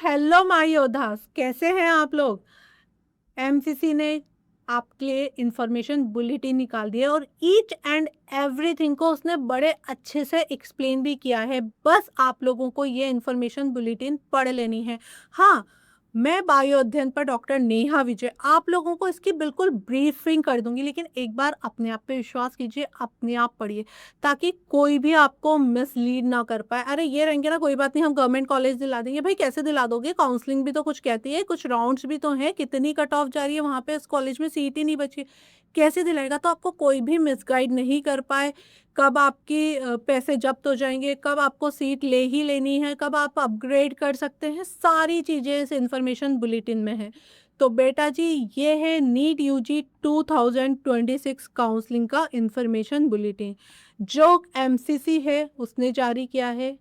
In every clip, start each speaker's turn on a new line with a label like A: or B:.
A: Hello my योद्धास, कैसे हैं आप लोग। एमसीसी ने आपके लिए इंफॉर्मेशन बुलेटिन निकाल दिया और ईच एंड एवरीथिंग को उसने बड़े अच्छे से एक्सप्लेन भी किया है। बस आप लोगों को ये इंफॉर्मेशन बुलेटिन पढ़ लेनी है। हाँ, मैं बायो अध्ययन पर डॉक्टर नेहा विजय आप लोगों को इसकी बिल्कुल ब्रीफिंग कर दूंगी, लेकिन एक बार अपने आप पे विश्वास कीजिए, अपने आप पढ़िए ताकि कोई भी आपको मिसलीड ना कर पाए। अरे ये रहेंगे ना, कोई बात नहीं, हम गवर्नमेंट कॉलेज दिला देंगे। भाई कैसे दिला दोगे? काउंसलिंग भी तो कुछ कहती है, कुछ राउंड्स भी तो है, कितनी कट ऑफ जा रही है वहां पे, इस कॉलेज में सीट ही नहीं बची, कैसे दिलाएगा? तो आपको कोई भी मिसगाइड नहीं कर पाए। कब आपकी पैसे जब्त हो जाएंगे, कब आपको सीट ले ही लेनी है, कब आप अपग्रेड कर सकते हैं, सारी चीज़ें इस इंफॉर्मेशन बुलेटिन में है। तो बेटा जी, ये है नीट यूजी 2026 काउंसलिंग का इंफॉर्मेशन बुलेटिन जो एमसीसी है उसने जारी किया है।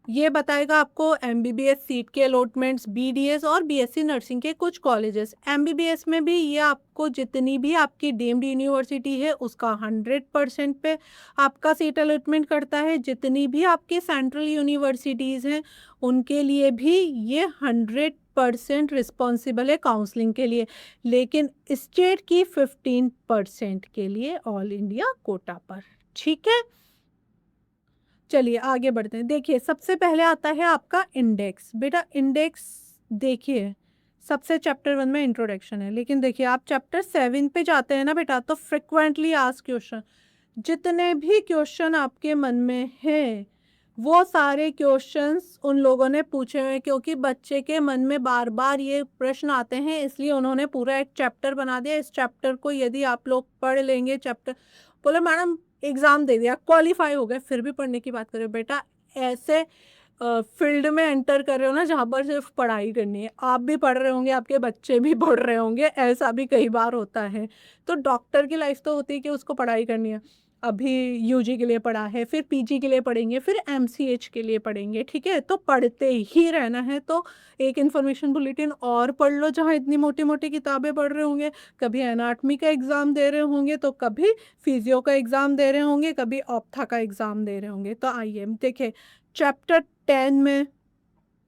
A: ये बताएगा आपको एमबीबीएस सीट के अलॉटमेंट्स, बीडीएस और बीएससी नर्सिंग के कुछ कॉलेजेस। एमबीबीएस में भी ये आपको जितनी भी आपकी डीम्ड यूनिवर्सिटी है उसका 100% पे आपका सीट अलॉटमेंट करता है। जितनी भी आपकी सेंट्रल यूनिवर्सिटीज़ हैं उनके लिए भी ये 100% रिस्पॉन्सिबल है काउंसलिंग के लिए, लेकिन स्टेट की 15% के लिए ऑल इंडिया कोटा पर। ठीक है, चलिए आगे बढ़ते हैं। देखिए सबसे पहले आता है आपका इंडेक्स। बेटा इंडेक्स देखिए, सबसे चैप्टर 1 में इंट्रोडक्शन है, लेकिन देखिए आप चैप्टर 7 पे जाते हैं ना बेटा, तो फ्रिक्वेंटली आस्क्ड क्वेश्चन, जितने भी क्वेश्चन आपके मन में हैं वो सारे क्वेश्चंस उन लोगों ने पूछे हुए हैं, क्योंकि बच्चे के मन में बार बार ये प्रश्न आते हैं, इसलिए उन्होंने पूरा एक चैप्टर बना दिया। इस चैप्टर को यदि आप लोग पढ़ लेंगे, चैप्टर बोले मैडम एग्ज़ाम दे दिया, क्वालिफाई हो गए, फिर भी पढ़ने की बात करें बेटा। ऐसे फील्ड में एंटर कर रहे हो ना जहाँ पर सिर्फ पढ़ाई करनी है, आप भी पढ़ रहे होंगे, आपके बच्चे भी पढ़ रहे होंगे, ऐसा भी कई बार होता है। तो डॉक्टर की लाइफ तो होती है कि उसको पढ़ाई करनी है। अभी यूजी के लिए पढ़ा है, फिर पीजी के लिए पढ़ेंगे, फिर एमसीएच के लिए पढ़ेंगे, ठीक है, तो पढ़ते ही रहना है। तो एक इन्फॉर्मेशन बुलेटिन और पढ़ लो जहाँ इतनी मोटी मोटी किताबें पढ़ रहे होंगे। कभी एनाटमी का एग्ज़ाम दे रहे होंगे, तो कभी फिजियो का एग्ज़ाम दे रहे होंगे, कभी ऑप्था का एग्ज़ाम दे रहे होंगे। तो आइए देखिए, चैप्टर 10 में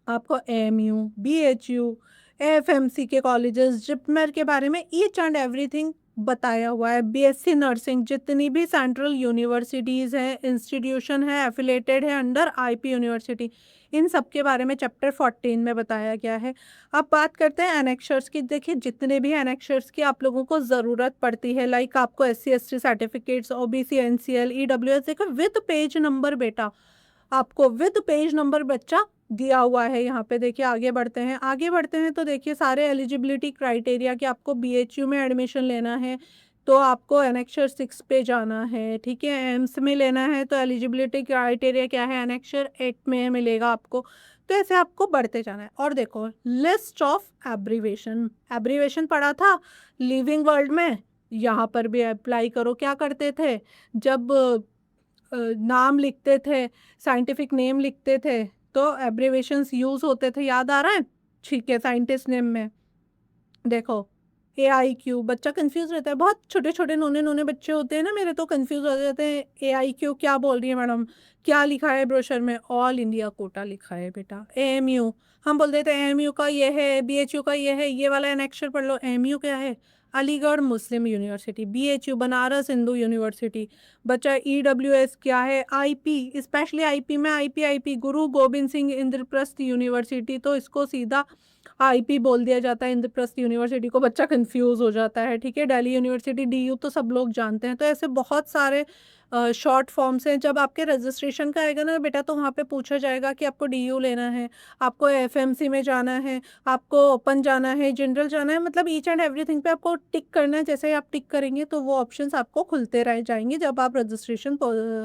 A: आपको एएमयू, बीएचयू, एएफएमसी के कॉलेजेस, जिपमेर के बारे में ईच एंड एवरीथिंग बताया हुआ है। बीएससी नर्सिंग, जितनी भी सेंट्रल यूनिवर्सिटीज़ हैं, इंस्टीट्यूशन है, एफिलेटेड है अंडर आईपी यूनिवर्सिटी, इन सब के बारे में चैप्टर 14 में बताया गया है। अब बात करते हैं एनेक्शर्स की। देखिए जितने भी एनेक्शर्स की आप लोगों को ज़रूरत पड़ती है, लाइक आपको SC ST certificates, OBC, NCL, EWS, देखो विद पेज नंबर बेटा, आपको विद पेज नंबर बच्चा दिया हुआ है यहाँ पे। देखिए आगे बढ़ते हैं, आगे बढ़ते हैं तो देखिए सारे एलिजिबिलिटी क्राइटेरिया कि आपको बीएचयू में एडमिशन लेना है तो आपको एनेक्चर 6 पे जाना है, ठीक है। एम्स में लेना है तो एलिजिबिलिटी क्राइटेरिया क्या है, एनेक्चर 8 में मिलेगा आपको। तो ऐसे आपको बढ़ते जाना है। और देखो लिस्ट ऑफ एब्रीवेशन, एब्रीवेशन पढ़ा था लिविंग वर्ल्ड में, यहाँ पर भी अप्लाई करो। क्या करते थे जब नाम लिखते थे, साइंटिफिक नेम लिखते थे, तो एब्रीवेशंस यूज़ होते थे, याद आ रहा है? ठीक है, साइंटिस्ट नेम में देखो AIQ, बच्चा कंफ्यूज रहता है। बहुत छोटे छोटे नोने नोने बच्चे होते हैं ना मेरे, तो कंफ्यूज हो जाते हैं, AIQ क्या बोल रही है मैडम, क्या लिखा है ब्रोशर में, ऑल इंडिया कोटा लिखा है बेटा। AMU हम बोल देते हैं AMU का ये है, BHU का ये है, ये वाला एनेक्चर पढ़ लो। AMU क्या है, Aligarh Muslim University. BHU Banaras Hindu University. बच्चा EWS क्या है, IP, स्पेशली IP में IP गुरु गोविंद सिंह इंद्रप्रस्थ यूनिवर्सिटी, तो इसको सीधा IP बोल दिया जाता है इंद्रप्रस्थ यूनिवर्सिटी को, बच्चा कंफ्यूज हो जाता है, ठीक है। दिल्ली यूनिवर्सिटी DU तो सब लोग जानते हैं। तो ऐसे बहुत सारे शॉर्ट फॉर्म्स हैं। जब आपके रजिस्ट्रेशन का आएगा ना बेटा, तो वहाँ पे पूछा जाएगा कि आपको DU लेना है, आपको FMC में जाना है, आपको ओपन जाना है, जनरल जाना है, मतलब ईच एंड एवरीथिंग पे आपको टिक करना है। जैसे ही आप टिक करेंगे तो वो ऑप्शंस आपको खुलते रह जाएंगे जब आप रजिस्ट्रेशन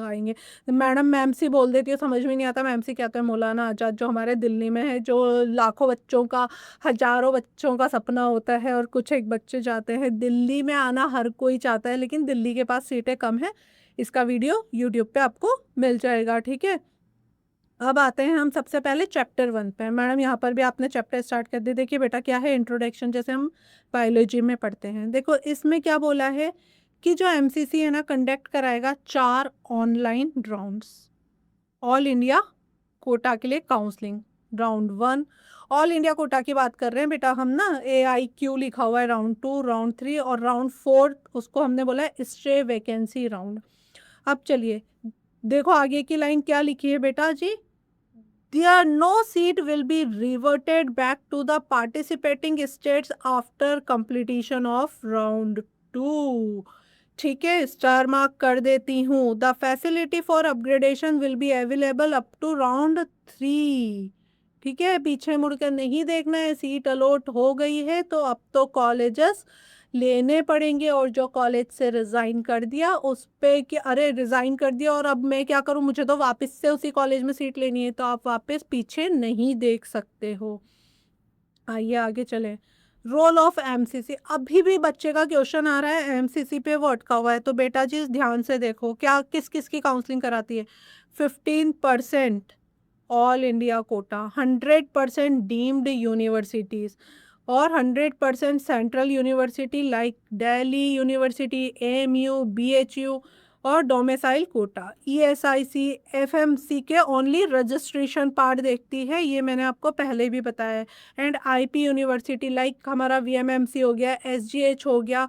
A: आएंगे। मैडम मैमसी बोल देती है, समझ में नहीं आता मैमसी क्या होता है। मौलाना आजाद जो हमारे दिल्ली में है, जो लाखों बच्चों का, हजारों बच्चों का सपना होता है, और कुछ एक बच्चे जाते हैं दिल्ली में आना, हर कोई चाहता है, लेकिन दिल्ली के पास सीटें कम है। इसका वीडियो यूट्यूब पे आपको मिल जाएगा, ठीक है। अब आते हैं हम सबसे पहले चैप्टर 1 पे। मैडम यहाँ पर भी आपने चैप्टर स्टार्ट कर दिया। देखिए बेटा क्या है, इंट्रोडक्शन, जैसे हम बायोलॉजी में पढ़ते हैं। देखो इसमें क्या बोला है कि जो एमसीसी है ना, कंडक्ट कराएगा 4 online rounds, all India quota के लिए counselling. Round 1। All India quota की बात कर रहे हैं बेटा हम ना, AIQ लिखा हुआ है राउंड 2, राउंड 3 और राउंड 4, उसको हमने बोला है स्टे वैकेंसी राउंड। अब चलिए देखो आगे की लाइन क्या लिखी है बेटा जी, there no seat will be reverted back to the participating states after completion of round 2। ठीक है, स्टार मार्क कर देती हूँ। The facility for upgradation will be available up to round 3। ठीक है, पीछे मुड़कर नहीं देखना है, सीट अलॉट हो गई है तो अब तो कॉलेजेस लेने पड़ेंगे। और जो कॉलेज से रिज़ाइन कर दिया उस पे कि अरे रिज़ाइन कर दिया और अब मैं क्या करूँ, मुझे तो वापस से उसी कॉलेज में सीट लेनी है, तो आप वापस पीछे नहीं देख सकते हो। आइए आगे चलें। रोल ऑफ एमसीसी, अभी भी बच्चे का क्वेश्चन आ रहा है एमसीसी पे वो अटका हुआ है, तो बेटा जी ध्यान से देखो क्या किस किस की काउंसलिंग कराती है। 15% all India quota, 100% deemed universities और 100% central university like Delhi university, AMU, BHU और डोमिसाइल कोटा। ESIC FMC के ओनली रजिस्ट्रेशन पार्ट देखती है, ये मैंने आपको पहले भी बताया है। एंड IP यूनिवर्सिटी लाइक हमारा VMMC हो गया, SGH हो गया,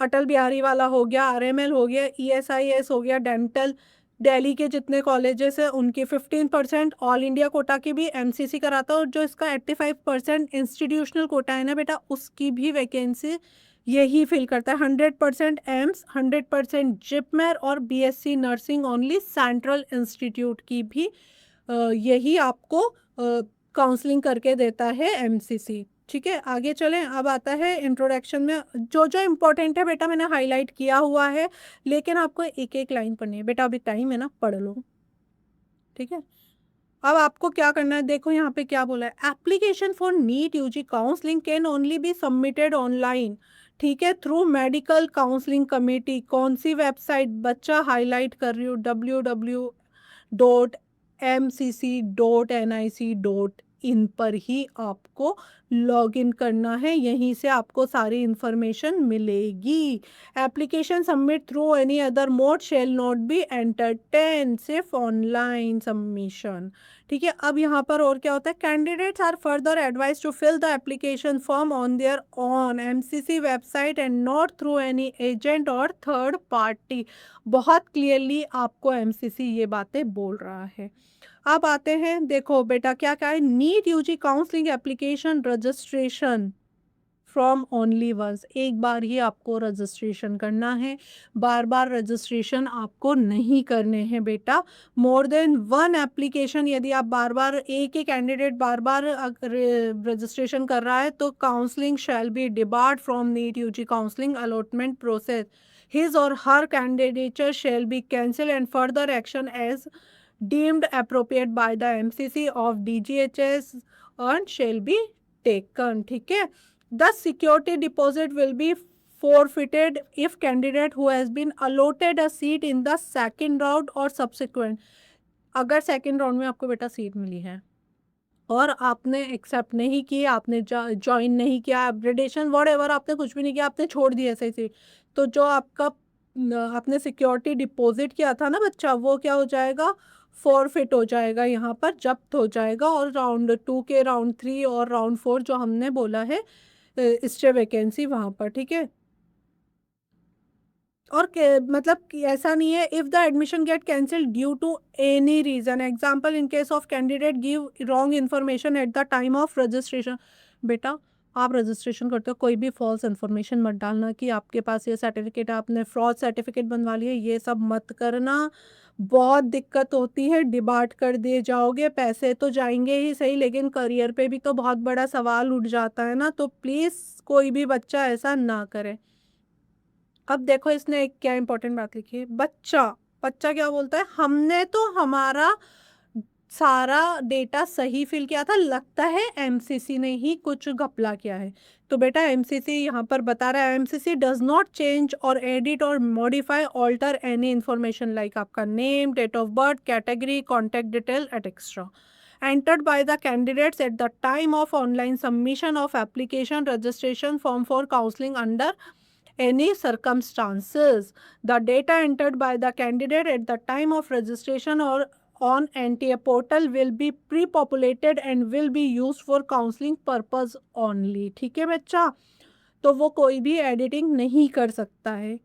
A: अटल बिहारी वाला हो गया, RML हो गया, ESIS हो गया, डेंटल, दिल्ली के जितने कॉलेजेस हैं उनके 15% ऑल इंडिया कोटा की भी MCC कराता है। और जो इसका 85% इंस्टीट्यूशनल कोटा है ना बेटा, उसकी भी वैकेंसी यही फिल करता है। 100% एम्स, 100% जिपमेर और BSc nursing only central institute की भी यही आपको काउंसलिंग करके देता है MCC। ठीक है, आगे चलें। अब आता है इंट्रोडक्शन में जो जो इम्पोर्टेंट है बेटा मैंने हाईलाइट किया हुआ है, लेकिन आपको एक एक लाइन पढ़नी है बेटा, अभी टाइम है ना, पढ़ लो। ठीक है, अब आपको क्या करना है, देखो यहाँ पे क्या बोला है, application for NEET UG counselling can only be submitted online. ठीक है, थ्रू मेडिकल काउंसलिंग कमेटी। कौन सी वेबसाइट बच्चा, हाईलाइट कर रही हूँ, www.mcc.nic.in पर ही आपको लॉग इन करना है, यहीं से आपको सारी इंफॉर्मेशन मिलेगी। Application submit through any other mode shall not be entertain, सिर्फ ऑनलाइन सबमिशन। ठीक है, अब यहाँ पर और क्या होता है, candidates are further advise to fill the application form on their on MCC website and not through any agent or third party. बहुत क्लियरली आपको MCC ये बातें बोल रहा है। अब आते हैं, देखो बेटा क्या क्या है, NEET UG counselling application registration from only once, एक बार ही आपको रजिस्ट्रेशन करना है, बार बार रजिस्ट्रेशन आपको नहीं करने हैं बेटा। मोर देन वन एप्लीकेशन, यदि आप बार बार एक ही कैंडिडेट बार बार रजिस्ट्रेशन कर रहा है तो counselling shall be debarred from NEET UG counselling allotment process. His और her candidature shall be cancel and further action as deemed appropriate by the MCC of DGHS and shall be taken। ठीक है, the security deposit will be forfeited if candidate who has been allotted a seat in the second round or subsequent। अगर second round में आपको बेटा seat मिली है और आपने accept नहीं की, आपने ज्वाइन नहीं किया, अपग्रेडेशन वॉट आपने कुछ भी नहीं किया, आपने छोड़ दिया ऐसे ही, तो जो आपका आपने सिक्योरिटी डिपॉजिट किया था ना बच्चा, वो क्या हो जाएगा, फॉरफिट हो जाएगा, यहाँ पर जब्त हो जाएगा। और राउंड 2 के राउंड 3 और राउंड 4 जो हमने बोला है स्टे वैकेंसी वहाँ पर। ठीक है, और मतलब कि ऐसा नहीं है, if the admission get cancelled due to any reason, example in case of candidate give wrong information at the time of registration. बेटा आप रजिस्ट्रेशन करते हो कोई भी फॉल्स इन्फॉर्मेशन मत डालना कि आपके पास ये सर्टिफिकेट, आपने फ्रॉड सर्टिफिकेट बनवा लिया, ये सब मत करना, बहुत दिक्कत होती है, डिबार्ट कर दिए जाओगे, पैसे तो जाएंगे ही सही लेकिन करियर पे भी तो बहुत बड़ा सवाल उठ जाता है ना, तो प्लीज़ कोई भी बच्चा ऐसा ना करे। अब देखो इसने एक क्या इंपॉर्टेंट बात लिखी है, बच्चा बच्चा क्या बोलता है, हमने तो हमारा सारा डेटा सही फिल किया था, लगता है MCC ने ही कुछ घपला किया है। तो बेटा MCC यहाँ पर बता रहा है, MCC डज नॉट चेंज और एडिट और modify alter any information like आपका name, date of birth, category, contact detail et cetera entered by the candidates at the time of online submission of application registration form for counseling under any circumstances. The data entered by the candidate at the time of registration or on NTA portal will be pre-populated and will be used for counseling purpose only. ठीक है बच्चा, तो वो कोई भी editing नहीं कर सकता है।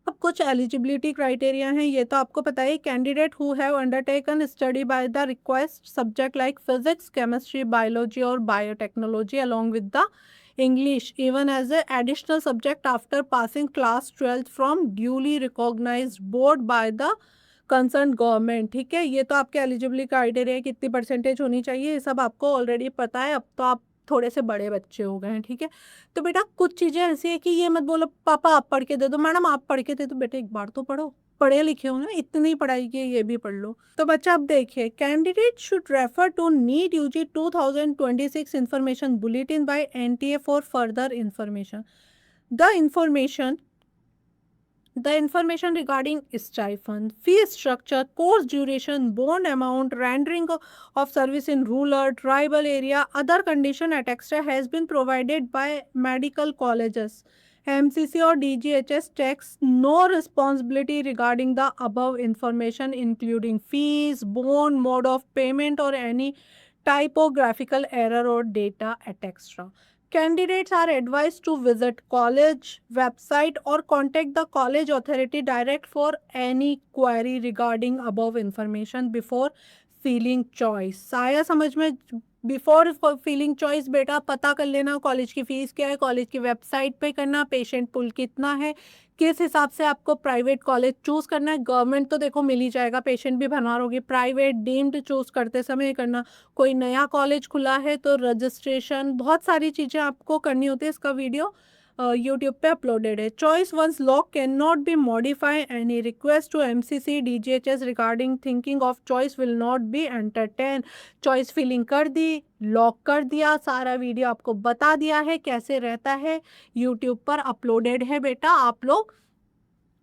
A: अब कुछ एलिजिबिलिटी क्राइटेरिया हैं, ये तो आपको पता है। Candidate who have undertaken study by the request subject like physics, chemistry, biology और biotechnology along with the English even as a additional subject after passing class 12th from duly recognised board by the concern government. ठीक है, ये तो आपके eligibility criteria कितनी percentage होनी चाहिए ये सब आपको ऑलरेडी पता है। अब तो आप थोड़े से बड़े बच्चे हो गए हैं। ठीक है, तो बेटा कुछ चीज़ें ऐसी है कि ये मत बोलो पापा आप पढ़ के दे दो, मैडम आप पढ़ के दे दो, बेटा एक बार तो पढ़ो, पढ़े लिखे हो ना, इतनी पढ़ाई की ये भी पढ़ लो। तो बच्चा अब देखिए, candidate should refer to NEET UG 2026 information bulletin by NTA for further information. The information regarding stipend, fee structure, course duration, bond amount, rendering of service in rural, tribal area, other condition at extra has been provided by medical colleges. MCC or DGHS takes no responsibility regarding the above information, including fees, bond, mode of payment, or any typographical error or data at extra. Candidates are advised to visit college website or contact the college authority direct for any query regarding above information before feeling choice. आया समझ में? Before feeling choice बेटा पता कर लेना college की fees क्या है, कॉलेज की वेबसाइट पे करना, पेशेंट पुल कितना है, किस हिसाब से आपको प्राइवेट कॉलेज चूज़ करना है। गवर्नमेंट तो देखो मिल ही जाएगा, पेशेंट भी बनवाओगे, प्राइवेट डीम्ड चूज़ करते समय करना। कोई नया कॉलेज खुला है तो रजिस्ट्रेशन, बहुत सारी चीज़ें आपको करनी होती है। इसका वीडियो यूट्यूब पे अपलोडेड है। Choice once lock can not be modify, any request to MCC DGHS regarding thinking of choice will not be entertain. Choice filling कर दी, लॉक कर दिया, सारा वीडियो आपको बता दिया है कैसे रहता है, यूट्यूब पर अपलोडेड है बेटा, आप लोग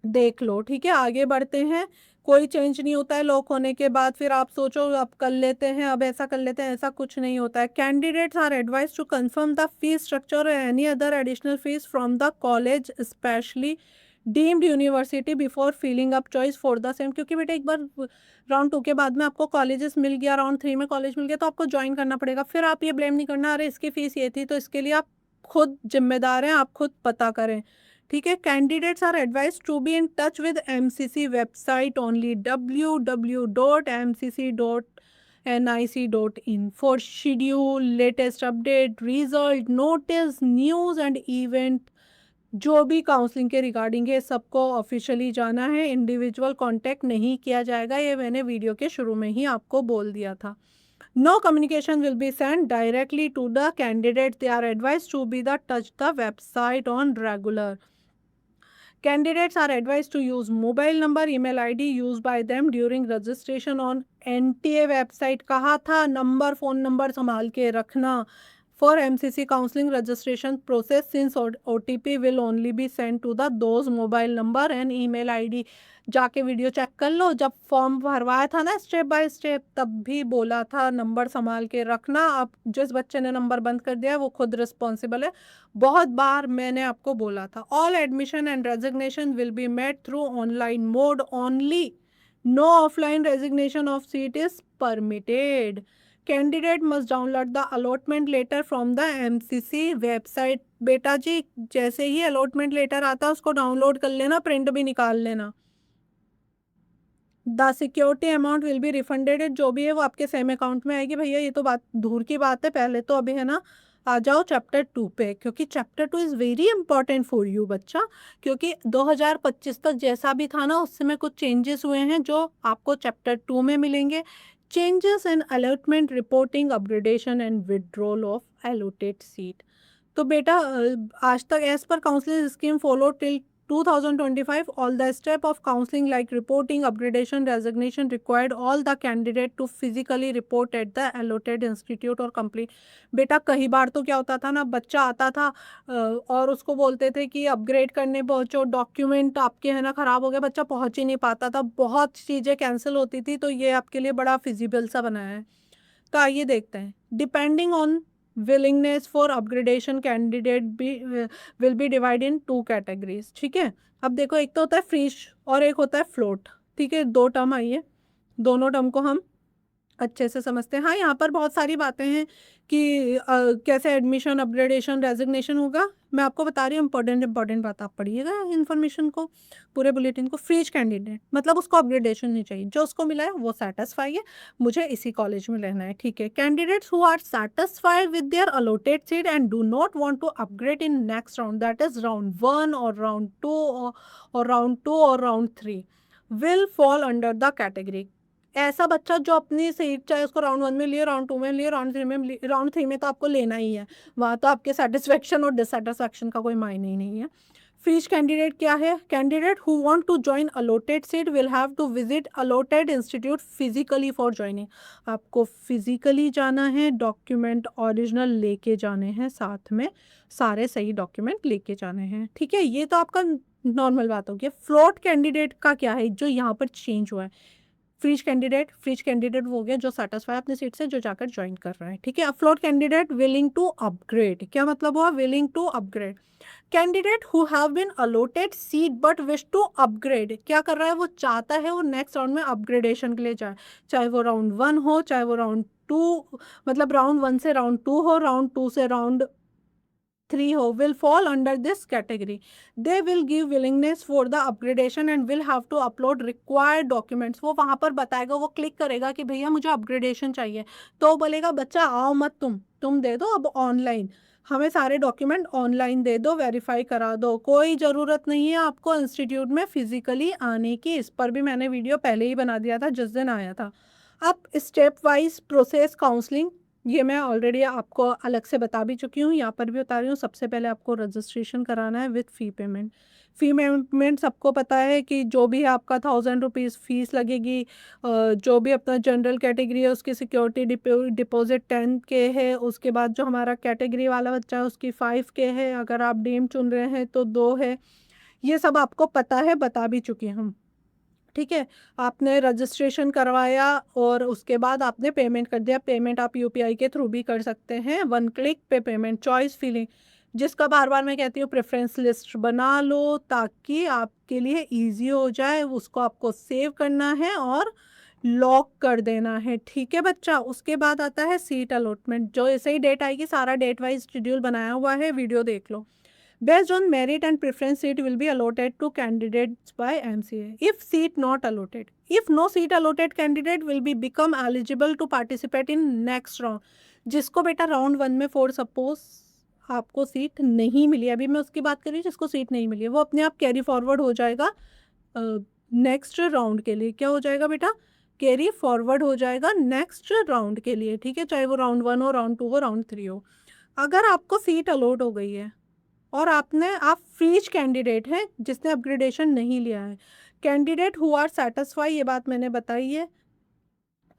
A: देख लो। ठीक है, आगे बढ़ते हैं। कोई चेंज नहीं होता है लॉक होने के बाद, फिर आप सोचो अब कर लेते हैं, अब ऐसा कर लेते हैं, ऐसा कुछ नहीं होता है। Candidates are advise to confirm the fees structure और any other additional fees from the college specially deemed university before filling up choice for the same. क्योंकि बेटा एक बार राउंड 2 के बाद में आपको कॉलेजेस मिल गया, राउंड 3 में कॉलेज मिल गया, तो आपको ज्वाइन करना पड़ेगा। फिर आप ये ब्लेम नहीं करना अरे इसकी फ़ीस ये थी, तो इसके लिए आप खुद जिम्मेदार हैं, आप खुद पता करें। ठीक है, candidates are advise to be in touch with MCC website only www.mcc.nic.in for schedule, latest update, result, notice, news and event. जो भी काउंसलिंग के रिगार्डिंग है सबको ऑफिशियली जाना है, इंडिविजुअल कांटेक्ट नहीं किया जाएगा, ये मैंने वीडियो के शुरू में ही आपको बोल दिया था। No communication will be sent directly to the candidate. They are advised to be the touch the website on regular. Candidates are advised to use mobile number, email ID used by them during registration on NTA website. कहा था number, phone number संभाल के रखना। For MCC counseling registration process, since OTP will only be sent to the those mobile number and email ID. जाके video check कर लो, जब form भरवाया था ना स्टेप बाय स्टेप, तब भी बोला था नंबर संभाल के रखना। अब जिस बच्चे ने नंबर बंद कर दिया है वो खुद रिस्पॉन्सिबल है, बहुत बार मैंने आपको बोला था। All admission and resignation will be made through online mode only, no offline resignation of seat is permitted. Candidate must download the allotment letter from the MCC website. बेटा जी जैसे ही अलॉटमेंट लेटर आता है उसको डाउनलोड कर लेना, print भी निकाल लेना। The security amount will be refunded, जो भी है वो आपके सेम अकाउंट में आएगी। भैया ये तो बात दूर की बात है, पहले तो अभी है ना आ जाओ चैप्टर 2 पे, क्योंकि chapter 2 is very important for you बच्चा। क्योंकि 2025 तक जैसा भी था ना उसमें कुछ चेंजेस हुए हैं जो आपको चैप्टर 2 में मिलेंगे। Changes in allotment reporting, upgradation and withdrawal of allotted seat. तो बेटा आज तक as per counselling scheme follow till 2025, all the step of counseling like reporting, upgradation, resignation required all the candidate to physically report at the allotted institute or complete। बेटा कई बार तो क्या होता था ना, बच्चा आता था और उसको बोलते थे कि अपग्रेड करने पहुंचो, डॉक्यूमेंट आपके है ना ख़राब हो गया, बच्चा पहुंच ही नहीं पाता था, बहुत चीज़ें कैंसिल होती थी। तो ये आपके लिए बड़ा फिजिबल सा बनाया है। तो आइए देखते हैं। Depending on willingness for upgradation candidate will be divided in 2 categories। ठीक है, अब देखो एक तो होता है फ्रीज और एक होता है फ्लोट। ठीक है, 2 टर्म आई है। दोनों टर्म को हम अच्छे से समझते हैं। हाँ, यहाँ पर बहुत सारी बातें हैं कि कैसे एडमिशन, अपग्रेडेशन, रेजिग्नेशन होगा। मैं आपको बता रही हूँ इम्पोर्टेंट बात, आप पढ़िएगा इन्फॉर्मेशन को, पूरे बुलेटिन को। फ्रीज कैंडिडेट मतलब उसको अपग्रेडेशन नहीं चाहिए, जो उसको मिला है वो सेटिस्फाई है, मुझे इसी कॉलेज में रहना है, ठीक है। Candidates who are satisfied with their allotted seat and do not want to upgrade in next round, that is round 1 और round 2 or round 2 or round 3 will fall under the category. ऐसा बच्चा जो अपनी सीट चाहे उसको round 1 में लिए, round 2 में लिए, राउंड 3 में तो आपको लेना ही है, वहाँ तो आपके सेटिस्फेक्शन और डिससेटिस्फेक्शन का कोई मायने ही नहीं है। फ्रीज कैंडिडेट क्या है? Candidate who want to join allotted seat will have to visit allotted institute physically for joining. आपको फिजिकली जाना है, डॉक्यूमेंट ओरिजिनल लेके जाने हैं, साथ में सारे सही डॉक्यूमेंट लेके जाने हैं, ठीक है। ये तो आपका नॉर्मल बात हो गया। फ्लोट कैंडिडेट का क्या है जो यहाँ पर चेंज हुआ है? फ्रीज कैंडिडेट वो हो गया जो सेटिस्फाई अपनी सीट से, जो जाकर ज्वाइन कर रहा है, ठीक है। Float candidate willing to upgrade, क्या मतलब हुआ? Willing to upgrade. Candidate who have been allotted seat but wish to upgrade, क्या कर रहा है? वो चाहता है वो नेक्स्ट राउंड में अपग्रेडेशन के लिए जाए, चाहे वो राउंड 1 हो, चाहे वो राउंड 2, मतलब राउंड 1 से राउंड 2 हो, राउंड 2 से राउंड 3 हो, will fall under this category. They will give willingness for the upgradation and will have to upload required documents. वो वहाँ पर बताएगा, वो क्लिक करेगा कि भैया मुझे अपग्रेडेशन चाहिए, तो बोलेगा बच्चा आओ मत, तुम दे दो अब ऑनलाइन, हमें सारे डॉक्यूमेंट ऑनलाइन दे दो, वेरीफाई करा दो, कोई ज़रूरत नहीं है आपको इंस्टीट्यूट में फिजिकली आने की। इस पर भी मैंने वीडियो पहले ही बना दिया था जिस दिन आया था। अब स्टेप वाइज प्रोसेस काउंसलिंग, ये मैं ऑलरेडी आपको अलग से बता भी चुकी हूँ, यहाँ पर भी बता रही हूँ। सबसे पहले आपको रजिस्ट्रेशन कराना है with fee payment. Fee payment सबको पता है कि जो भी आपका 1000 रुपीज़ फ़ीस लगेगी, जो भी अपना जनरल कैटेगरी है उसकी सिक्योरिटी डिपॉजिट 10K है, उसके बाद जो हमारा कैटेगरी वाला बच्चा है उसकी 5K है, अगर आप डीम चुन रहे हैं तो 2 है। ये सब आपको पता है, बता भी चुकी हूँ, ठीक है। आपने रजिस्ट्रेशन करवाया और उसके बाद आपने पेमेंट कर दिया। पेमेंट आप यूपीआई के थ्रू भी कर सकते हैं, 1 क्लिक पे पेमेंट। चॉइस फिलिंग, जिसका बार बार मैं कहती हूँ प्रेफरेंस लिस्ट बना लो ताकि आपके लिए इजी हो जाए, उसको आपको सेव करना है और लॉक कर देना है, ठीक है बच्चा। उसके बाद आता है सीट अलॉटमेंट, जो ऐसे ही डेट आएगी, सारा डेट वाइज शेड्यूल बनाया हुआ है, वीडियो देख लो। Based on merit and preference, seat will be allotted to candidates by MCA. If seat not allotted, if no seat allotted, candidate will be become eligible to participate in next round. जिसको बेटा round 1 में for suppose आपको seat नहीं मिली, अभी मैं उसकी बात कर रही हूँ जिसको सीट नहीं मिली है, वो अपने आप कैरी फॉरवर्ड हो जाएगा नेक्स्ट राउंड के लिए। क्या हो जाएगा बेटा? कैरी फॉरवर्ड हो जाएगा नेक्स्ट राउंड के लिए, ठीक है, चाहे वो राउंड 1 हो, राउंड 2 हो, राउंड 3 हो। अगर आपको सीट अलॉट हो गई है और आप फ्रीज कैंडिडेट हैं जिसने अपग्रेडेशन नहीं लिया है, कैंडिडेट हु आर सेटिस्फाई, ये बात मैंने बताई है,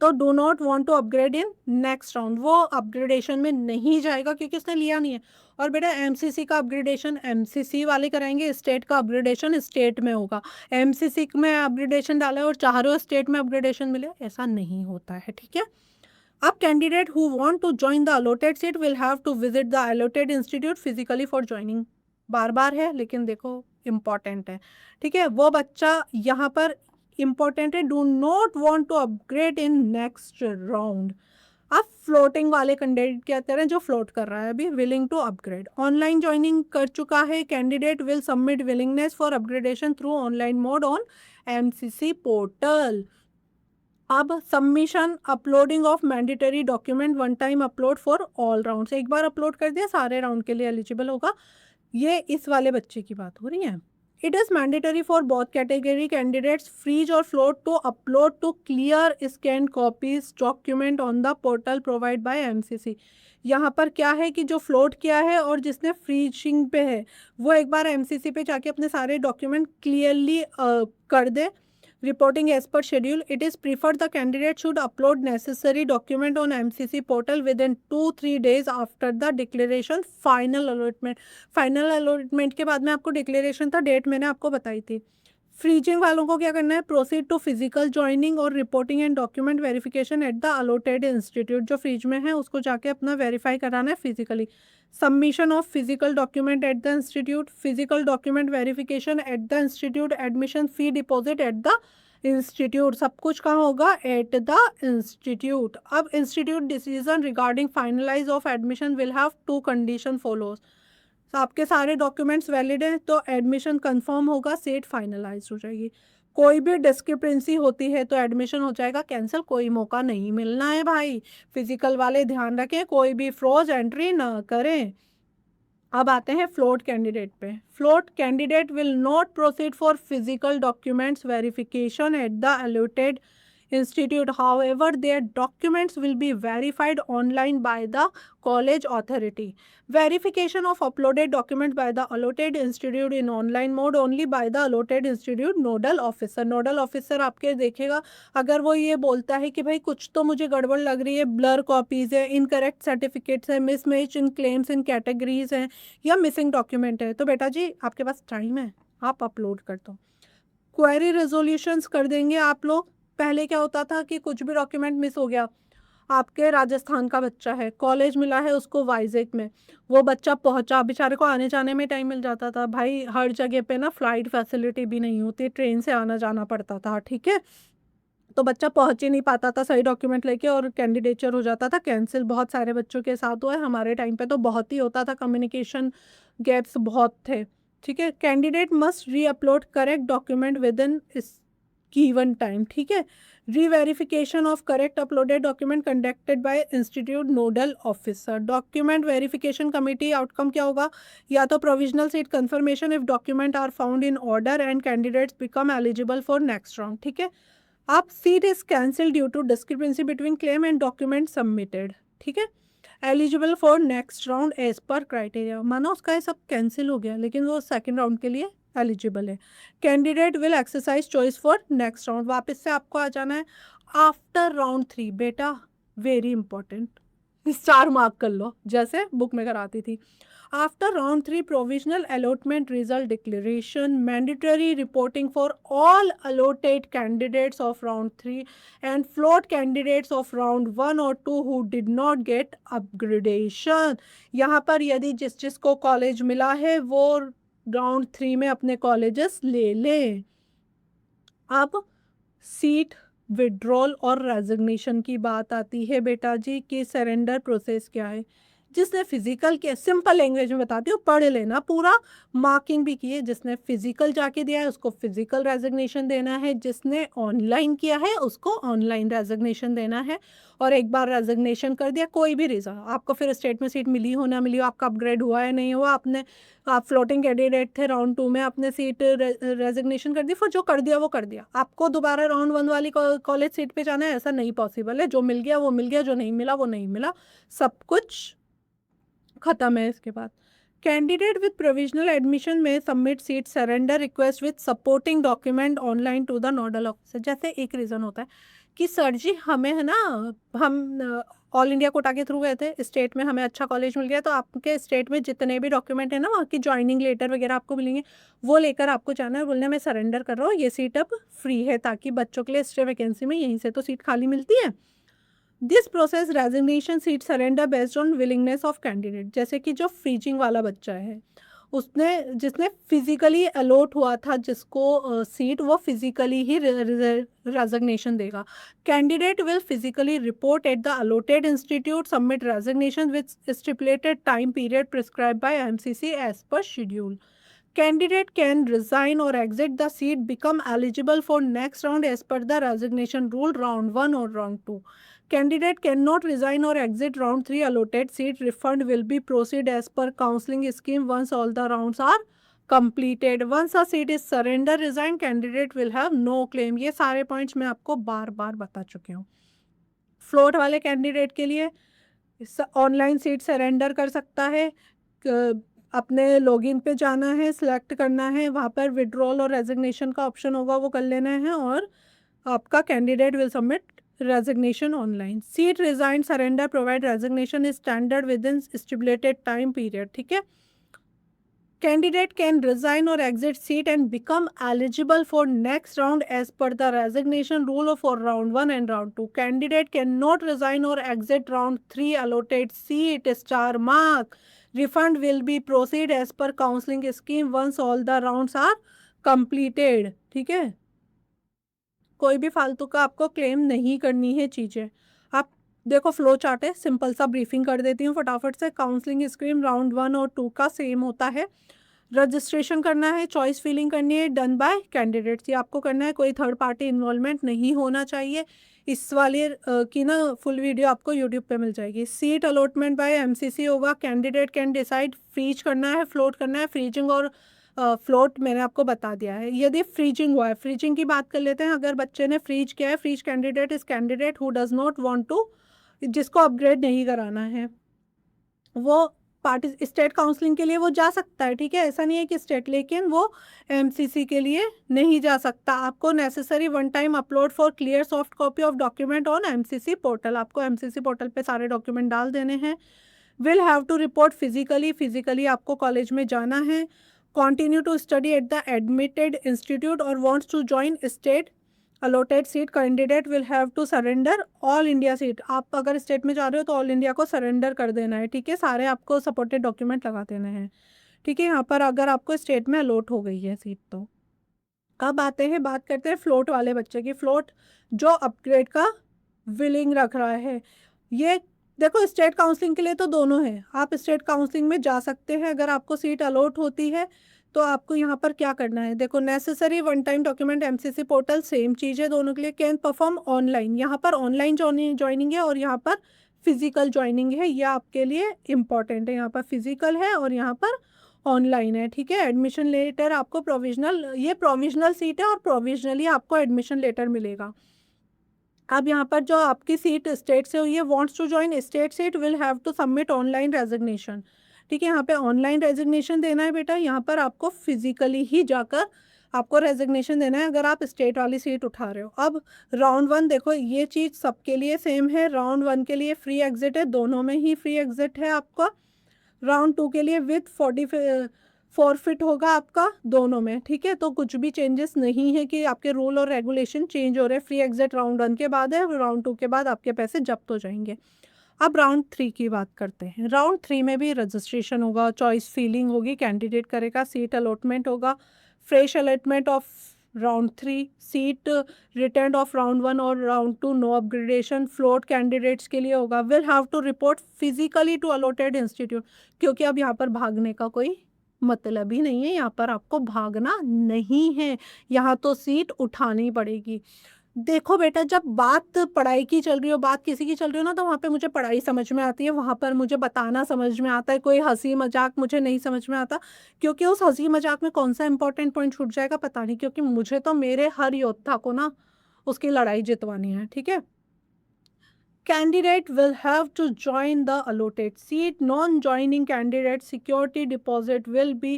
A: तो do not want to upgrade in next round, वो अपग्रेडेशन में नहीं जाएगा क्योंकि उसने लिया नहीं है। और बेटा एमसीसी का अपग्रेडेशन एमसीसी वाले कराएंगे, स्टेट का अपग्रेडेशन स्टेट में होगा। एमसीसी में अपग्रेडेशन डाला है और चारों स्टेट में अपग्रेडेशन मिले, ऐसा नहीं होता है, ठीक है। अब candidate who want to join the allotted seat will have to visit the allotted institute physically for joining. बार बार है लेकिन देखो इम्पॉर्टेंट है, ठीक है। वो बच्चा यहाँ पर इम्पॉर्टेंट है, do not want to upgrade in next round. अब फ्लोटिंग वाले कैंडिडेट क्या करें? जो फ्लोट कर रहा है अभी, willing to upgrade, online joining कर चुका है, candidate will submit willingness for upgradation through online mode on MCC portal. अब submission uploading of mandatory document, one time upload for all rounds, एक बार अपलोड कर दिया सारे राउंड के लिए एलिजिबल होगा। ये इस वाले बच्चे की बात हो रही है। It is mandatory for both category candidates freeze और float to upload to clear scan copies document on the portal provide by MCC. यहाँ पर क्या है कि जो फ्लोट किया है और जिसने फ्रीजिंग पे है वो एक बार एमसीसी पे जाके अपने सारे डॉक्यूमेंट क्लियरली कर दे। Reporting as per schedule, it is preferred the candidate should upload necessary document on MCC portal within 2-3 days after the declaration final allotment. Final allotment के बाद में आपको declaration था, डेट मैंने आपको बताई थी। फ्रीजिंग वालों को क्या करना है? Proceed to physical joining or reporting and document verification at the allotted institute. जो फ्रीज में है उसको जाके अपना वेरीफाई कराना है physically. Submission of physical document at the institute, physical document verification at the institute, admission fee deposit at the institute, सब कुछ कहाँ होगा, एट द इंस्टीट्यूट। अब institute decision regarding finalize of admission will have to condition follows. तो आपके सारे documents valid हैं तो एडमिशन कंफर्म होगा, सीट फाइनलाइज हो जाएगी। कोई भी डिस्क्रिपेंसी होती है तो एडमिशन हो जाएगा कैंसिल, कोई मौका नहीं मिलना है भाई। फिजिकल वाले ध्यान रखें, कोई भी फ्रोज एंट्री ना करें। अब आते हैं फ्लोट कैंडिडेट पे। Float candidate will not proceed for physical documents verification at the allotted institute. However, their documents will be verified online by the college authority. Verification of uploaded documents by the allotted institute in online mode only by the allotted institute nodal officer. Nodal officer आपके देखेगा अगर वो ये बोलता है कि भाई कुछ तो मुझे गड़बड़ लग रही है, ब्लर कॉपीज़ है, इनकरेक्ट सर्टिफिकेट्स है, मिसमैच इन क्लेम्स इन कैटेगरीज हैं या मिसिंग डॉक्यूमेंट है, तो बेटा जी आपके पास टाइम है, आप अपलोड कर दो। क्वेरी रेजोल्यूशंस कर देंगे आप लोग। पहले क्या होता था कि कुछ भी डॉक्यूमेंट मिस हो गया, आपके राजस्थान का बच्चा है, कॉलेज मिला है उसको वाइजेक में, वो बच्चा पहुंचा, बेचारे को आने जाने में टाइम मिल जाता था भाई, हर जगह पे ना फ्लाइट फैसिलिटी भी नहीं होती, ट्रेन से आना जाना पड़ता था, ठीक है। तो बच्चा पहुंच ही नहीं पाता था सही डॉक्यूमेंट लेके और कैंडिडेचर हो जाता था कैंसिल। बहुत सारे बच्चों के साथ हुआ है, हमारे टाइम पे तो बहुत ही होता था, कम्युनिकेशन गैप्स बहुत थे, ठीक है। Candidate must reupload correct document within given time, ठीक है। Reverification of correct uploaded document conducted by institute nodal officer. Document verification committee outcome क्या होगा, या तो provisional seat confirmation if document are found in order and candidates become eligible for next round, ठीक है। आप seat is cancel due to discrepancy between claim and document submitted, ठीक है। Eligible for next round as per criteria, मानो उसका ये सब cancel हो गया लेकिन वो सेकंड राउंड के लिए एलिजिबल है। Candidate will exercise choice for next round, वापस से आपको आ जाना है आफ्टर राउंड 3, बेटा वेरी इंपॉर्टेंट, स्टार मार्क कर लो जैसे बुक में कराती थी। After round 3 provisional allotment result declaration, mandatory reporting for all allotted candidates of round 3 and float candidates of round 1 or 2 who did not get upgradation. यहाँ पर यदि जिसको कॉलेज मिला है वो राउंड 3 में अपने कॉलेजेस ले लें। अब सीट विड्रॉल और रेजिग्नेशन की बात आती है बेटा जी कि सरेंडर प्रोसेस क्या है। जिसने फिजिकल किया, सिंपल लैंग्वेज में बताती हूँ, पढ़ लेना पूरा, मार्किंग भी की है। जिसने फिजिकल जाके दिया है उसको फिजिकल रेजिग्नेशन देना है, जिसने ऑनलाइन किया है उसको ऑनलाइन रेजिग्नेशन देना है। और एक बार रेजिग्नेशन कर दिया, कोई भी रीज़न, आपको फिर स्टेट में सीट मिली हो ना मिली हो, आपका अपग्रेड हुआ है नहीं हुआ, आप फ्लोटिंग कैंडिडेट थे राउंड 2 में, आपने सीट रेजिग्नेशन कर दी, फिर जो कर दिया वो कर दिया, आपको दोबारा राउंड 1 वाली कॉलेज सीट पे जाना है ऐसा नहीं पॉसिबल है। जो मिल गया वो मिल गया, जो नहीं मिला वो नहीं मिला, सब कुछ खत्म है। इसके बाद candidate with provisional admission may submit seat surrender request with supporting document online to the nodal officer. जैसे एक रीज़न होता है कि सर जी हमें है ना, हम ऑल इंडिया कोटा के थ्रू गए थे, स्टेट में हमें अच्छा कॉलेज मिल गया, तो आपके स्टेट में जितने भी डॉक्यूमेंट है ना, वहाँ की ज्वाइनिंग लेटर वगैरह आपको मिलेंगे, वो लेकर आपको जाना है, बोलना मैं सरेंडर कर रहा हूँ, ये सीट अब फ्री है, ताकि बच्चों के लिए स्टे वैकेंसी में यहीं से तो सीट खाली मिलती है। This process resignation seat surrender based on willingness of candidate. जैसे कि जो फ्रीजिंग वाला बच्चा है, उसने जिसने फिजिकली अलॉट हुआ था जिसको सीट, वो फिजिकली ही रेजिग्नेशन देगा। Candidate will physically report at the allotted institute, submit resignation with stipulated time period prescribe by MCC as per schedule. Candidate can resign or exit the seat, become eligible for next round as per the resignation rule round 1 or round 2. Candidate cannot resign or exit round 3 allotted seat. Refund will be proceed as per counseling scheme once all the rounds are completed. Once a seat is surrender resign, candidate will have no claim. ये सारे points मैं आपको बार बार बता चुकी हूँ। Float वाले candidate के लिए ऑनलाइन सीट सरेंडर कर सकता है, अपने लॉगिन पे जाना है, सिलेक्ट करना है, वहाँ पर विड्रॉल और रेजिग्नेशन का ऑप्शन होगा, वो कर लेना है, और आपका candidate will submit resignation online. Seat resign surrender provide resignation is standard with in stipulated time period, ठीक है। Candidate can resign or exit seat and become eligible for next round as per the resignation rule for round 1 and round 2. Candidate cannot resign or exit round 3 allotted seat star mark. Refund will be proceed as per counseling scheme once all the rounds are completed. ठीक है, कोई भी फालतू का आपको claim नहीं करनी है चीज़ें। आप देखो फ्लो चार्ट है, सिंपल सा ब्रीफिंग कर देती हूँ फटाफट से। काउंसलिंग स्कीम राउंड 1 और 2 का सेम होता है। रजिस्ट्रेशन करना है, चॉइस फिलिंग करनी है, डन बाय कैंडिडेट्स, ये आपको करना है, कोई थर्ड पार्टी इन्वॉल्वमेंट नहीं होना चाहिए। इस वाली की ना फुल वीडियो आपको यूट्यूब पे मिल जाएगी। सीट अलॉटमेंट बाय एमसीसी होगा, कैंडिडेट कैन डिसाइड फ्रीज करना है, फ्लोट करना है। फ्रीजिंग और फ्लोट मैंने आपको बता दिया है। यदि फ्रीजिंग हुआ है, फ्रीजिंग की बात कर लेते हैं। अगर बच्चे ने फ्रीज किया है, freeze candidate is candidate who does not want to, जिसको अपग्रेड नहीं कराना है, वो पार्टी स्टेट काउंसलिंग के लिए वो जा सकता है, ठीक है, ऐसा नहीं है कि स्टेट, लेकिन वो एमसीसी के लिए नहीं जा सकता। आपको necessary one time upload for clear soft copy of document on MCC portal, आपको एमसीसी पोर्टल पे सारे डॉक्यूमेंट डाल देने हैं। Will have to report physically, physically आपको कॉलेज में जाना है। Continue to study at the admitted institute और wants to join state allotted seat, candidate will have to surrender all India seat. आप अगर स्टेट में जा रहे हो तो ऑल इंडिया को सरेंडर कर देना है, ठीक है, सारे आपको सपोर्टेड डॉक्यूमेंट लगा देने हैं, ठीक है। यहाँ पर अगर आपको स्टेट में अलॉट हो गई है सीट तो अब आते हैं, बात करते हैं फ्लोट वाले बच्चे की। फ्लोट जो अपग्रेड का विलिंग रख रहा है, ये देखो स्टेट काउंसलिंग के लिए तो दोनों है, आप स्टेट काउंसलिंग में जा सकते हैं। अगर आपको सीट अलॉट होती है तो आपको यहाँ पर क्या करना है, देखो necessary one time document MCC portal, same चीज़ है दोनों के लिए। कैन परफॉर्म ऑनलाइन, यहाँ पर ऑनलाइन ज्वाइनिंग है और यहाँ पर फिजिकल ज्वाइनिंग है, यह आपके लिए इम्पॉर्टेंट है। यहाँ पर फिजिकल है और यहाँ पर ऑनलाइन है, ठीक है। एडमिशन लेटर आपको प्रोविजनल, ये प्रोविजनल सीट है और प्रोविजनली आपको एडमिशन लेटर मिलेगा। अब यहाँ पर जो आपकी सीट स्टेट से हुई है, wants to join state seat will have to submit online resignation, ठीक है। यहाँ पे ऑनलाइन रेजिग्नेशन देना है बेटा, यहाँ पर आपको फिजिकली ही जाकर आपको रेजिग्नेशन देना है अगर आप स्टेट वाली सीट उठा रहे हो। अब राउंड 1 देखो, ये चीज़ सबके लिए सेम है। राउंड 1 के लिए फ्री एग्जिट है, दोनों में ही फ्री एग्जिट है आपका। राउंड 2 के लिए विथ 40 फॉरफिट होगा आपका दोनों में, ठीक है। तो कुछ भी चेंजेस नहीं है कि आपके रूल और रेगुलेशन चेंज हो रहे हैं। फ्री एग्जिट राउंड 1 के बाद है, राउंड 2 के बाद आपके पैसे जब्त हो जाएंगे। अब राउंड 3 की बात करते हैं। राउंड 3 में भी रजिस्ट्रेशन होगा, चॉइस फिलिंग होगी, कैंडिडेट करेगा, सीट अलॉटमेंट होगा, fresh allotment of round 3, seat return of round 1 और round 2, no upgradation. Float candidates के लिए होगा, will have to report physically to allotted institute, क्योंकि अब यहाँ पर भागने का कोई मतलब ही नहीं है, यहाँ पर आपको भागना नहीं है, यहाँ तो सीट उठानी पड़ेगी। देखो बेटा, जब बात पढ़ाई की चल रही हो, बात किसी की चल रही हो ना, तो वहाँ पे मुझे पढ़ाई समझ में आती है, वहाँ पर मुझे बताना समझ में आता है। कोई हंसी मजाक मुझे नहीं समझ में आता, क्योंकि उस हंसी मजाक में कौन सा इंपॉर्टेंट पॉइंट छूट जाएगा पता नहीं, क्योंकि मुझे तो मेरे हर योद्धा को ना उसकी लड़ाई जितवानी है, ठीक है। Candidate will have to join the allotted seat. Non-joining candidate security deposit will be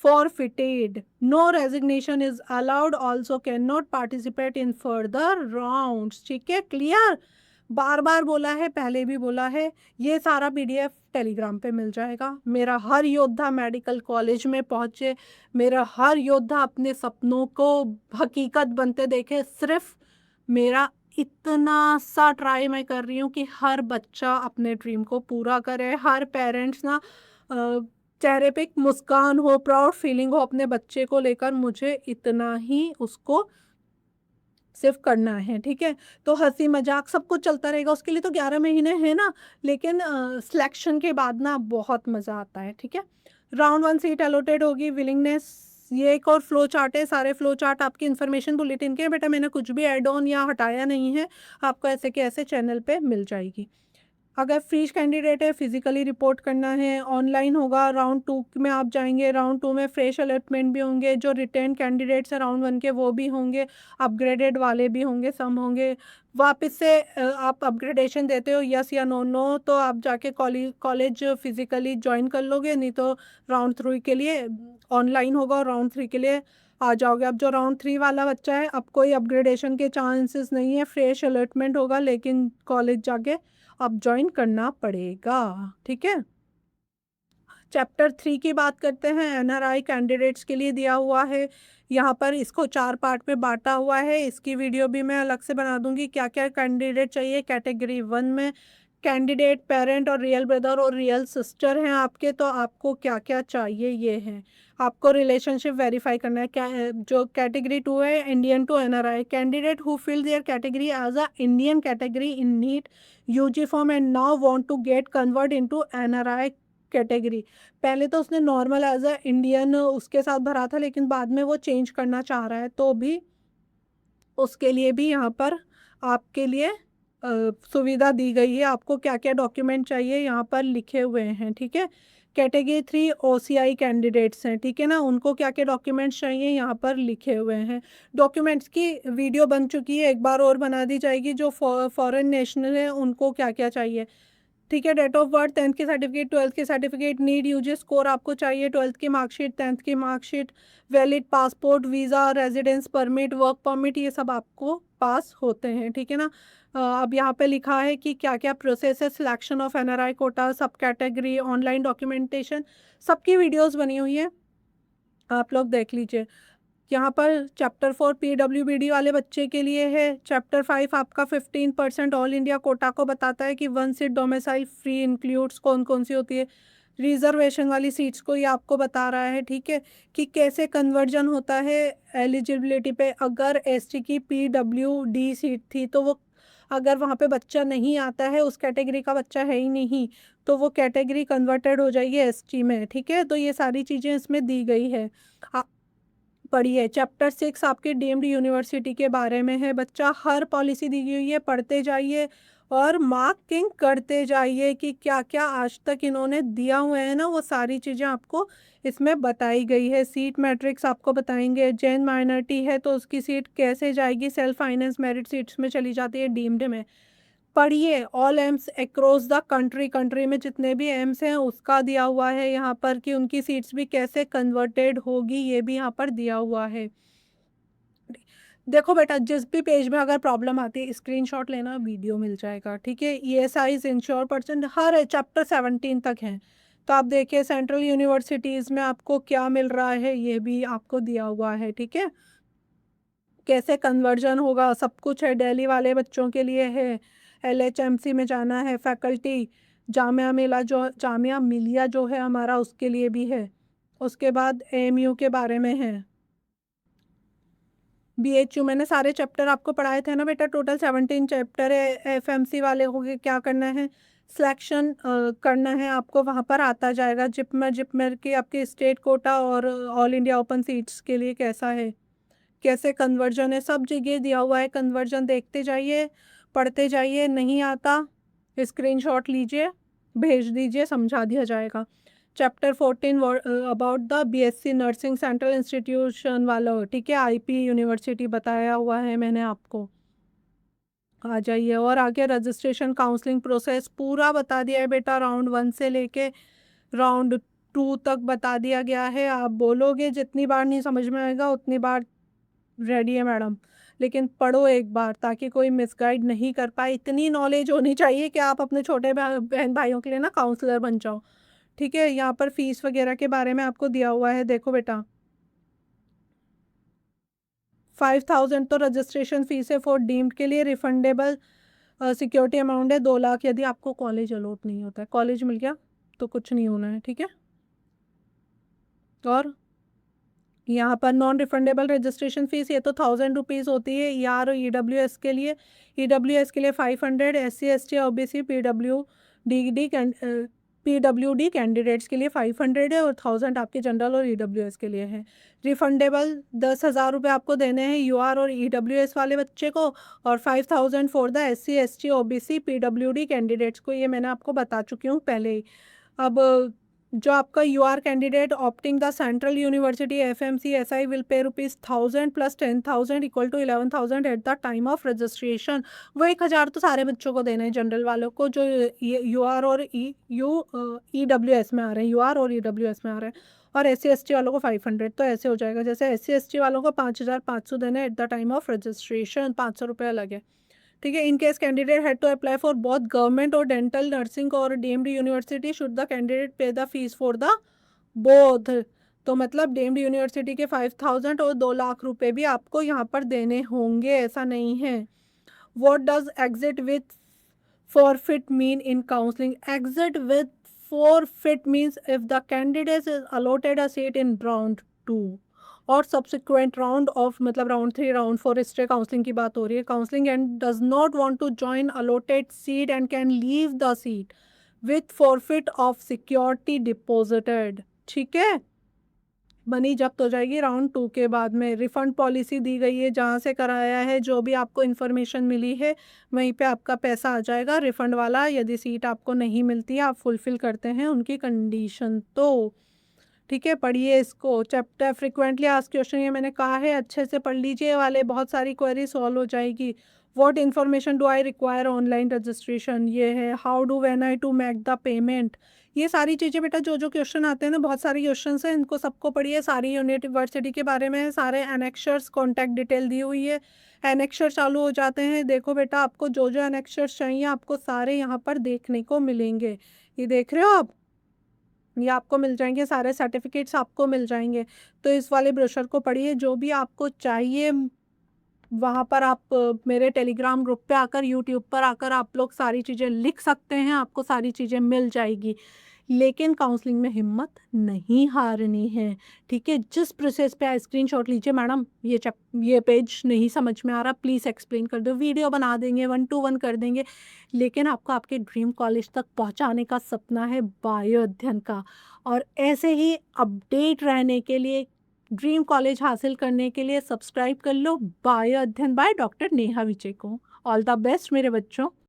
A: forfeited. No resignation is allowed. Also cannot participate in further rounds. ठीक है, क्लियर? बार बार बोला है, पहले भी बोला है, ये सारा पीडीएफ टेलीग्राम पे मिल जाएगा। मेरा हर योद्धा मेडिकल कॉलेज में पहुँचे, मेरा हर योद्धा अपने सपनों को हकीकत बनते देखे, सिर्फ मेरा इतना सा ट्राई मैं कर रही हूँ कि हर बच्चा अपने ड्रीम को पूरा करे। हर पेरेंट्स ना चेहरे पे एक मुस्कान हो, प्राउड फीलिंग हो अपने बच्चे को लेकर, मुझे इतना ही उसको सिर्फ करना है, ठीक है। तो हंसी मजाक सब कुछ चलता रहेगा, उसके लिए तो 11 महीने हैं ना, लेकिन सिलेक्शन के बाद ना बहुत मज़ा आता है, ठीक है। राउंड 1 सीट अलॉटेड होगी, विलिंगनेस, ये एक और फ्लो चार्ट है, सारे फ्लो चार्ट आपकी इन्फॉर्मेशन बुलेटिन के, बेटा मैंने कुछ भी ऐड ऑन या हटाया नहीं है, आपको ऐसे के ऐसे चैनल पे मिल जाएगी। अगर फ्रीज कैंडिडेट है, फिजिकली रिपोर्ट करना है, ऑनलाइन होगा। राउंड 2 में आप जाएंगे, राउंड 2 में फ्रेश अलॉटमेंट भी होंगे, जो रिटर्न कैंडिडेट्स हैं राउंड 1 के वो भी होंगे, अपग्रेडेड वाले भी होंगे, सब होंगे। वापस से आप अपग्रेडेशन देते हो, यस या नो, नो तो आप जाके कॉलेज फिजिकली ज्वाइन कर लोगे, नहीं तो राउंड 3 के लिए ऑनलाइन होगा और राउंड 3 के लिए आ जाओगे। अब जो राउंड 3 वाला बच्चा है, अब कोई अपग्रेडेशन के चांसेस नहीं है, फ्रेश अलॉटमेंट होगा, लेकिन कॉलेज जाके अब ज्वाइन करना पड़ेगा, ठीक है। चैप्टर 3 की बात करते हैं। एनआरआई कैंडिडेट्स के लिए दिया हुआ है, यहाँ पर इसको 4 पार्ट में बांटा हुआ है। इसकी वीडियो भी मैं अलग से बना दूंगी, क्या क्या कैंडिडेट चाहिए कैटेगरी 1 में, कैंडिडेट, पेरेंट और रियल ब्रदर और रियल सिस्टर हैं आपके, तो आपको क्या क्या चाहिए ये है। आपको रिलेशनशिप वेरीफाई करना है। क्या जो कैटेगरी 2 है, Indian to NRI candidate who fill their category as a Indian category in NEET UG form and now want to get convert into NRI category. पहले तो उसने नॉर्मल एज अ इंडियन उसके साथ भरा था, लेकिन बाद में वो चेंज करना चाह रहा है, तो भी उसके लिए भी यहाँ पर आपके लिए सुविधा दी गई है। आपको क्या क्या डॉक्यूमेंट चाहिए यहाँ पर लिखे हुए हैं, ठीक है। कैटेगरी 3 ओसीआई कैंडिडेट्स हैं, ठीक है ना, उनको क्या क्या डॉक्यूमेंट्स चाहिए यहाँ पर लिखे हुए हैं। डॉक्यूमेंट्स की वीडियो बन चुकी है, एक बार और बना दी जाएगी। जो फॉरेन नेशनल है उनको क्या क्या चाहिए, ठीक है। डेट ऑफ बर्थ, 10th की सर्टिफिकेट, 12th की सर्टिफिकेट, नीट यूजी स्कोर आपको चाहिए, 12th की मार्कशीट, 10th की marksheet, valid passport, visa, residence permit, work permit, ये सब आपको पास होते हैं, ठीक है ना। अब यहाँ पे लिखा है कि क्या क्या प्रोसेस है, सिलेक्शन ऑफ एनआरआई कोटा, सब कैटेगरी, ऑनलाइन डॉक्यूमेंटेशन, सबकी वीडियोस बनी हुई है, आप लोग देख लीजिए। यहाँ पर चैप्टर 4 PWBD वाले बच्चे के लिए है। चैप्टर 5 आपका 15% ऑल इंडिया कोटा को बताता है कि 1 सीट डोमिसाइल फ्री इंक्लूड्स कौन कौन सी होती है। रिजर्वेशन वाली सीट्स को ये आपको बता रहा है, ठीक है, कि कैसे कन्वर्जन होता है एलिजिबिलिटी पे। अगर एसटी की PWD सीट थी तो वो, अगर वहाँ पे बच्चा नहीं आता है, उस कैटेगरी का बच्चा है ही नहीं, तो वो कैटेगरी कन्वर्टेड हो जाएगी एसटी में, ठीक है। तो ये सारी चीज़ें इसमें दी गई है, पढ़िए। चैप्टर 6 आपके डीम्ड यूनिवर्सिटी के बारे में है। बच्चा, हर पॉलिसी दी हुई है, पढ़ते जाइए और मार्किंग करते जाइए कि क्या क्या आज तक इन्होंने दिया हुआ है ना, वो सारी चीज़ें आपको इसमें बताई गई है। सीट मैट्रिक्स आपको बताएंगे। जैन माइनॉरिटी है तो उसकी सीट कैसे जाएगी, सेल्फ फाइनेंस मेरिट सीट्स में चली जाती है डीम्ड में। पढ़िए। All AIIMS across the country, country में जितने भी एम्स हैं उसका दिया हुआ है यहाँ पर, कि उनकी सीट्स भी कैसे कन्वर्टेड होगी, ये भी यहाँ पर दिया हुआ है। देखो बेटा, जिस भी पेज में अगर प्रॉब्लम आती है स्क्रीनशॉट लेना, वीडियो मिल जाएगा, ठीक है। ESI इंश्योर पर्सन हर चैप्टर 17 तक है, तो आप देखिए सेंट्रल यूनिवर्सिटीज़ में आपको क्या मिल रहा है, ये भी आपको दिया हुआ है, ठीक है। कैसे कन्वर्जन होगा, सब कुछ है। दिल्ली वाले बच्चों के लिए है, LHMC में जाना है, फैकल्टी, जामिया मिलिया जो है हमारा, उसके लिए भी है। उसके बाद AMU के बारे में है। BHU मैंने सारे चैप्टर आपको पढ़ाए थे ना बेटा, टोटल 17 चैप्टर है। FMC वाले हो गए, क्या करना है, सिलेक्शन करना है आपको, वहाँ पर आता जाएगा। जिपमर की आपके स्टेट कोटा और ऑल इंडिया ओपन सीट्स के लिए कैसा है, कैसे कन्वर्जन है, सब जगह दिया हुआ है। कन्वर्जन देखते जाइए, पढ़ते जाइए, नहीं आता स्क्रीनशॉट लीजिए, भेज दीजिए, समझा दिया जाएगा। Chapter 14 about the BSc nursing central institution वाला, ठीक है, IP यूनिवर्सिटी बताया हुआ है मैंने आपको। आ जाइए। और आगे रजिस्ट्रेशन काउंसलिंग प्रोसेस पूरा बता दिया है बेटा, राउंड 1 से लेके राउंड 2 तक बता दिया गया है। आप बोलोगे जितनी बार नहीं समझ में आएगा उतनी बार रेडी है मैडम, लेकिन पढ़ो एक बार, ताकि कोई मिसगाइड नहीं कर पाए। इतनी नॉलेज होनी चाहिए कि आप अपने छोटे बहन भाइयों के लिए ना काउंसलर बन जाओ, ठीक है। यहाँ पर फीस वगैरह के बारे में आपको दिया हुआ है, देखो बेटा। 5000 तो रजिस्ट्रेशन फीस है फॉर डीम्ड के लिए। रिफंडेबल सिक्योरिटी अमाउंट है 2 लाख, यदि आपको कॉलेज अलॉट नहीं होता है। कॉलेज मिल गया तो कुछ नहीं होना है, ठीक है। और यहाँ पर नॉन रिफंडेबल रजिस्ट्रेशन फीस, ये तो 1000 रुपीज़ होती है ER और EWS के लिए। EWS के लिए 500, SC ST OBC PWD candidates के लिए 500 है, और 1000 आपके जनरल और EWS के लिए है। रिफंडेबल 10,000 रुपये आपको देने हैं UR और EWS वाले बच्चे को, और 5000 for the SC ST OBC PWD candidates को, ये मैंने आपको बता चुकी हूँ पहले ही। अब जो आपका UR candidate opting the central university FMC SI will pay ₹1000 plus 10,000 equal to 11,000 at the time of registration. वो 1,000 तो सारे बच्चों को देना है, जनरल वालों को जो UR और EWS में आ रहे हैं, UR और EWS में आ रहे हैं, और SC ST वालों को 500। तो ऐसे हो जाएगा, जैसे SC ST वालों को 5,500 देना है at the time of registration, 500 रुपये अलग है, ठीक है। In case candidate had to apply for both government और डेंटल नर्सिंग और deemed university, should the candidate pay the fees for the both. तो मतलब डीम्ड यूनिवर्सिटी के 5000 और 2 लाख रुपए भी आपको यहाँ पर देने होंगे, ऐसा नहीं है। What does exit with Forfeit mean in counseling, exit with forfeit means if the candidate is allotted a seat in round 2 और subsequent round of मतलब round 3 round 4 इस तरह काउंसलिंग की बात हो रही है, counselling and does not want to join allotted seat and can leave the seat with forfeit of security deposited. ठीक है, मनी जब्त हो जाएगी राउंड 2 के बाद में। रिफंड पॉलिसी दी गई है, जहाँ से कराया है जो भी आपको इन्फॉर्मेशन मिली है वहीं पे आपका पैसा आ जाएगा रिफंड वाला, यदि सीट आपको नहीं मिलती है, आप फुलफिल करते हैं उनकी कंडीशन तो। ठीक है, पढ़िए इसको, चैप्टर फ्रिक्वेंटली आस्क्ड क्वेश्चन, ये मैंने कहा है अच्छे से पढ़ लीजिए वाले, बहुत सारी क्वेरी सॉल्व हो जाएगी। What information do I require online registration, ये है। How do when I to make the payment, ये सारी चीज़ें बेटा जो जो क्वेश्चन आते हैं ना, बहुत सारे क्वेश्चन हैं, इनको सबको पढ़िए। सारी यूनिवर्सिटी के बारे में है, सारे एनेक्शर्स कॉन्टैक्ट डिटेल दी हुई है, एनेक्शर चालू हो जाते हैं। देखो बेटा, आपको जो जो एनेक्शर्स चाहिए आपको सारे यहाँ पर देखने को मिलेंगे, ये देख रहे हो आप, ये आपको मिल जाएंगे, सारे सर्टिफिकेट्स आपको मिल जाएंगे। तो इस वाले ब्रोशर को पढ़िए, जो भी आपको चाहिए वहाँ पर आप मेरे टेलीग्राम ग्रुप पे आकर, यूट्यूब पर आकर आप लोग सारी चीज़ें लिख सकते हैं, आपको सारी चीज़ें मिल जाएगी। लेकिन काउंसलिंग में हिम्मत नहीं हारनी है, ठीक है। जिस प्रोसेस पे स्क्रीनशॉट लीजिए, मैडम ये पेज नहीं समझ में आ रहा, प्लीज़ एक्सप्लेन कर दो, वीडियो बना देंगे, 1 to 1 कर देंगे। लेकिन आपको आपके ड्रीम कॉलेज तक पहुंचाने का सपना है बायो अध्ययन का, और ऐसे ही अपडेट रहने के लिए, ड्रीम कॉलेज हासिल करने के लिए सब्सक्राइब कर लो बायो अध्ययन बाय डॉक्टर नेहा विजय को। ऑल द बेस्ट मेरे बच्चों।